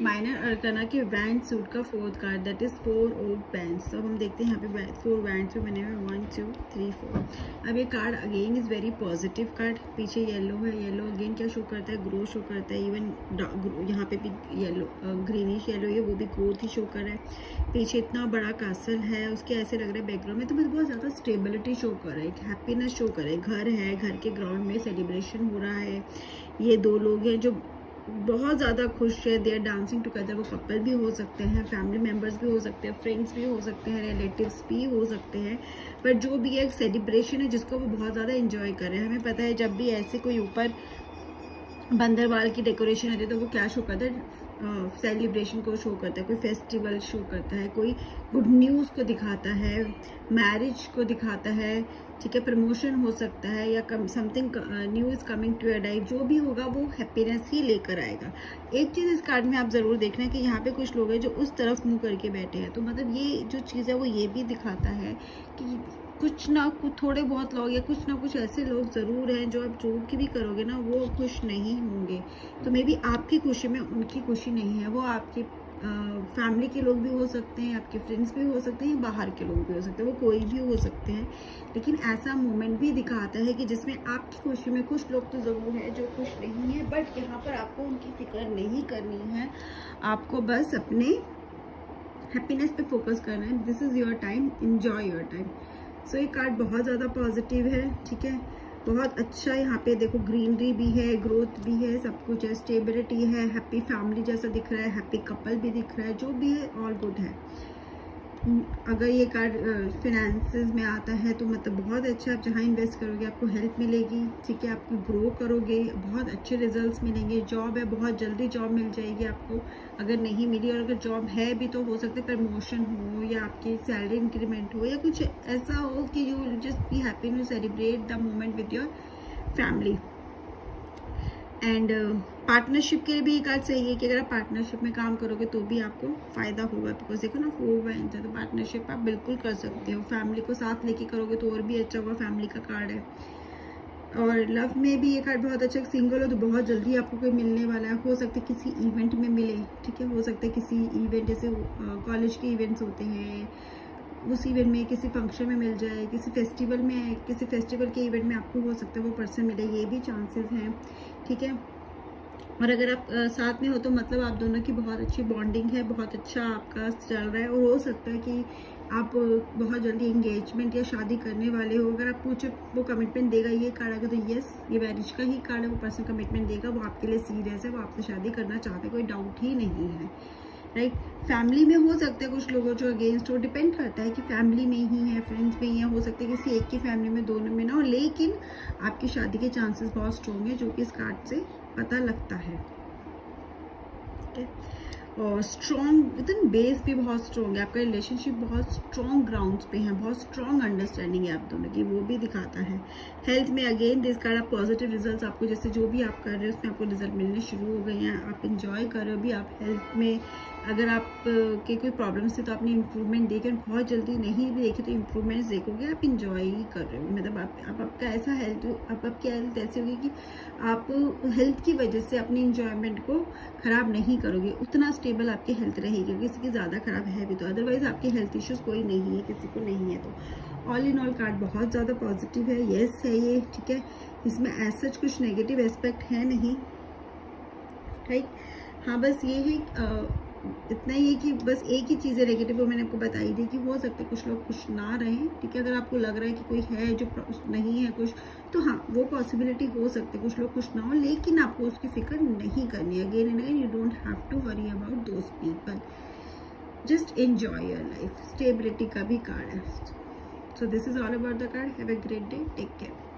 Minor arcana के band suit का fourth card, that is 4 of bands. अब हम देखते हैं यहाँ पे 4 बैंड्स में बने हुए 1 2 3 4। अब ये card again is very positive card. पीछे येलो है, येलो अगेन क्या शो करता है, ग्रोथ शो करता है। इवन यहाँ पे भी येलो ग्रीनिश येलो है, वो भी ग्रोथ ही शो कर रहा है। पीछे इतना बड़ा कासल है, उसके ऐसे लग रहा है बैकग्राउंड में तो मुझे बहुत ज़्यादा स्टेबिलिटी शो कर रहा है, एक हैप्पीनेस शो कर रहा है। घर है, घर के ग्राउंड में सेलिब्रेशन हो रहा है। ये 2 लोग हैं जो बहुत ज़्यादा खुश है, दे आर डांसिंग टुगेदर। वो कपल भी हो सकते हैं, फैमिली मेम्बर्स भी हो सकते हैं, फ्रेंड्स भी हो सकते हैं, रिलेटिव्स भी हो सकते हैं, पर जो भी एक सेलिब्रेशन है जिसको वो बहुत ज़्यादा एंजॉय कर रहे हैं। हमें पता है जब भी ऐसे कोई ऊपर बंदरवाल की डेकोरेशन होती है तो वो क्या शो करता है, सेलिब्रेशन को शो करता है, कोई फेस्टिवल शो करता है, कोई गुड न्यूज़ को दिखाता है, मैरिज को दिखाता है, ठीक है, प्रमोशन हो सकता है या something new is coming to your life. जो भी होगा वो हैप्पीनेस ही लेकर आएगा। एक चीज़ इस कार्ड में आप ज़रूर देखना है कि यहाँ पे कुछ लोग हैं जो उस तरफ मुँह करके बैठे हैं, तो मतलब ये जो चीज़ है वो ये भी दिखाता है कि कुछ ना कुछ थोड़े बहुत लोग या कुछ ना कुछ ऐसे लोग ज़रूर हैं जो आप जो की भी करोगे ना वो खुश नहीं होंगे। तो मे बी आपकी खुशी में उनकी खुशी नहीं है, वो आपकी फैमिली के लोग भी हो सकते हैं, आपके फ्रेंड्स भी हो सकते हैं, बाहर के लोग भी हो सकते हैं, वो कोई भी हो सकते हैं। लेकिन ऐसा मोमेंट भी दिखाता है कि जिसमें आपकी खुशी में कुछ लोग तो ज़रूर हैं जो खुश नहीं है, बट यहाँ पर आपको उनकी फिक्र नहीं करनी है, आपको बस अपने हैप्पीनेस पे फोकस करना है। This is your time, enjoy your time. So ये कार्ड बहुत ज़्यादा पॉजिटिव है, ठीक है, बहुत अच्छा। यहाँ पे देखो ग्रीनरी भी है, ग्रोथ भी है, सब कुछ है, स्टेबिलिटी है, हैप्पी फैमिली जैसा दिख रहा है, हैप्पी कपल भी दिख रहा है, जो भी है ऑल गुड है। अगर ये कार्ड फिनेंसेस में आता है तो मतलब बहुत अच्छा, आप जहाँ इन्वेस्ट करोगे आपको हेल्प मिलेगी, ठीक है, आपको ग्रो करोगे, बहुत अच्छे रिजल्ट्स मिलेंगे। जॉब है, बहुत जल्दी जॉब मिल जाएगी आपको, अगर नहीं मिली और अगर जॉब है भी तो हो सकता है प्रमोशन हो या आपकी सैलरी इंक्रीमेंट हो या कुछ ऐसा हो कि you will just be happy to celebrate the moment with your family. And partnership के लिए भी ये कार्ड सही है कि अगर आप पार्टनरशिप में काम करोगे तो भी आपको फ़ायदा होगा, बिकॉज देखो ना 4 बैंड है, तो पार्टनरशिप आप बिल्कुल कर सकते हो। फैमिली को साथ लेके करोगे तो और भी अच्छा होगा, फैमिली का कार्ड है। और लव में भी ये कार्ड बहुत अच्छा, सिंगल हो तो बहुत जल्दी आपको कोई मिलने वाला है, हो सकता है किसी इवेंट में मिले, ठीक है, हो सकता है किसी इवेंट जैसे कॉलेज के इवेंट्स होते हैं उस इवेंट में, किसी फंक्शन में मिल जाए, किसी फेस्टिवल में, किसी फेस्टिवल के इवेंट में आपको हो सकता है वो पर्सन मिले, ये भी चांसेस हैं, ठीक है। और अगर आप साथ में हो तो मतलब आप दोनों की बहुत अच्छी बॉन्डिंग है, बहुत अच्छा आपका चल रहा है, और हो सकता है कि आप बहुत जल्दी एंगेजमेंट या शादी करने वाले हो। अगर आप पूछो वो कमिटमेंट देगा, ये कार्ड अगर तो यस, ये मैरिज का ही कार्ड है, वो पर्सन कमिटमेंट देगा, वो आपके लिए सीरियस है, वो आपसे शादी करना चाहते हैं, कोई डाउट ही नहीं है, राइट। फैमिली में हो सकते हैं कुछ लोगों जो अगेंस्ट हो, डिपेंड करता है कि फैमिली में ही है, फ्रेंड्स में ही है, हो सकता है किसी एक की फैमिली में, दोनों में ना हो, लेकिन आपकी शादी के चांसेस बहुत स्ट्रॉन्ग है, जो कि इस कार्ड से पता लगता है, ठीक है। और स्ट्रॉन्ग विद इन बेस भी बहुत स्ट्रॉन्ग है, आपका रिलेशनशिप बहुत स्ट्रॉन्ग ग्राउंड्स पे है, बहुत स्ट्रॉन्ग अंडरस्टैंडिंग है आप दोनों की, वो भी दिखाता है। हेल्थ में अगेन दिस कार्ड, आप पॉजिटिव रिजल्ट्स, आपको जैसे जो भी आप कर रहे हो उसमें आपको रिजल्ट मिलने शुरू हो गए हैं, आप इंजॉय कर रहे हो भी। आप हेल्थ में अगर आप के कोई प्रॉब्लम्स थे तो आपने इंप्रूवमेंट देखे, बहुत जल्दी नहीं भी देखे तो इंप्रूवमेंट्स देखोगे, आप इंजॉय ही कर रहे हो, मतलब आप आपका ऐसा हेल्थ, आप आपकी हेल्थ ऐसी होगी कि आप हेल्थ की वजह से अपनी इंजॉयमेंट को ख़राब नहीं करोगे, उतना स्टेबल आपकी हेल्थ रहेगी, किसी की ज़्यादा ख़राब है भी तो, अदरवाइज़ आपकी हेल्थ इश्यूज़ कोई नहीं है, किसी को नहीं है। तो ऑल इन ऑल कार्ड बहुत ज़्यादा पॉजिटिव है, येस है ये, ठीक है, इसमें ऐसा कुछ नेगेटिव एस्पेक्ट है नहीं, राइट। हाँ, बस ये है इतना ही है कि बस एक ही चीज़ है नेगेटिव, वो मैंने आपको बताई थी कि हो सकता है कुछ लोग खुश ना रहें, ठीक है। अगर आपको लग रहा है कि कोई है जो नहीं है खुश, तो हाँ वो पॉसिबिलिटी हो सकती है कुछ लोग खुश ना हो, लेकिन आपको उसकी फिक्र नहीं करनी है। Again and again you don't have to worry about those people, just enjoy your life. Stability का भी कार्ड है। So this is all about the card. Have a great day, take care.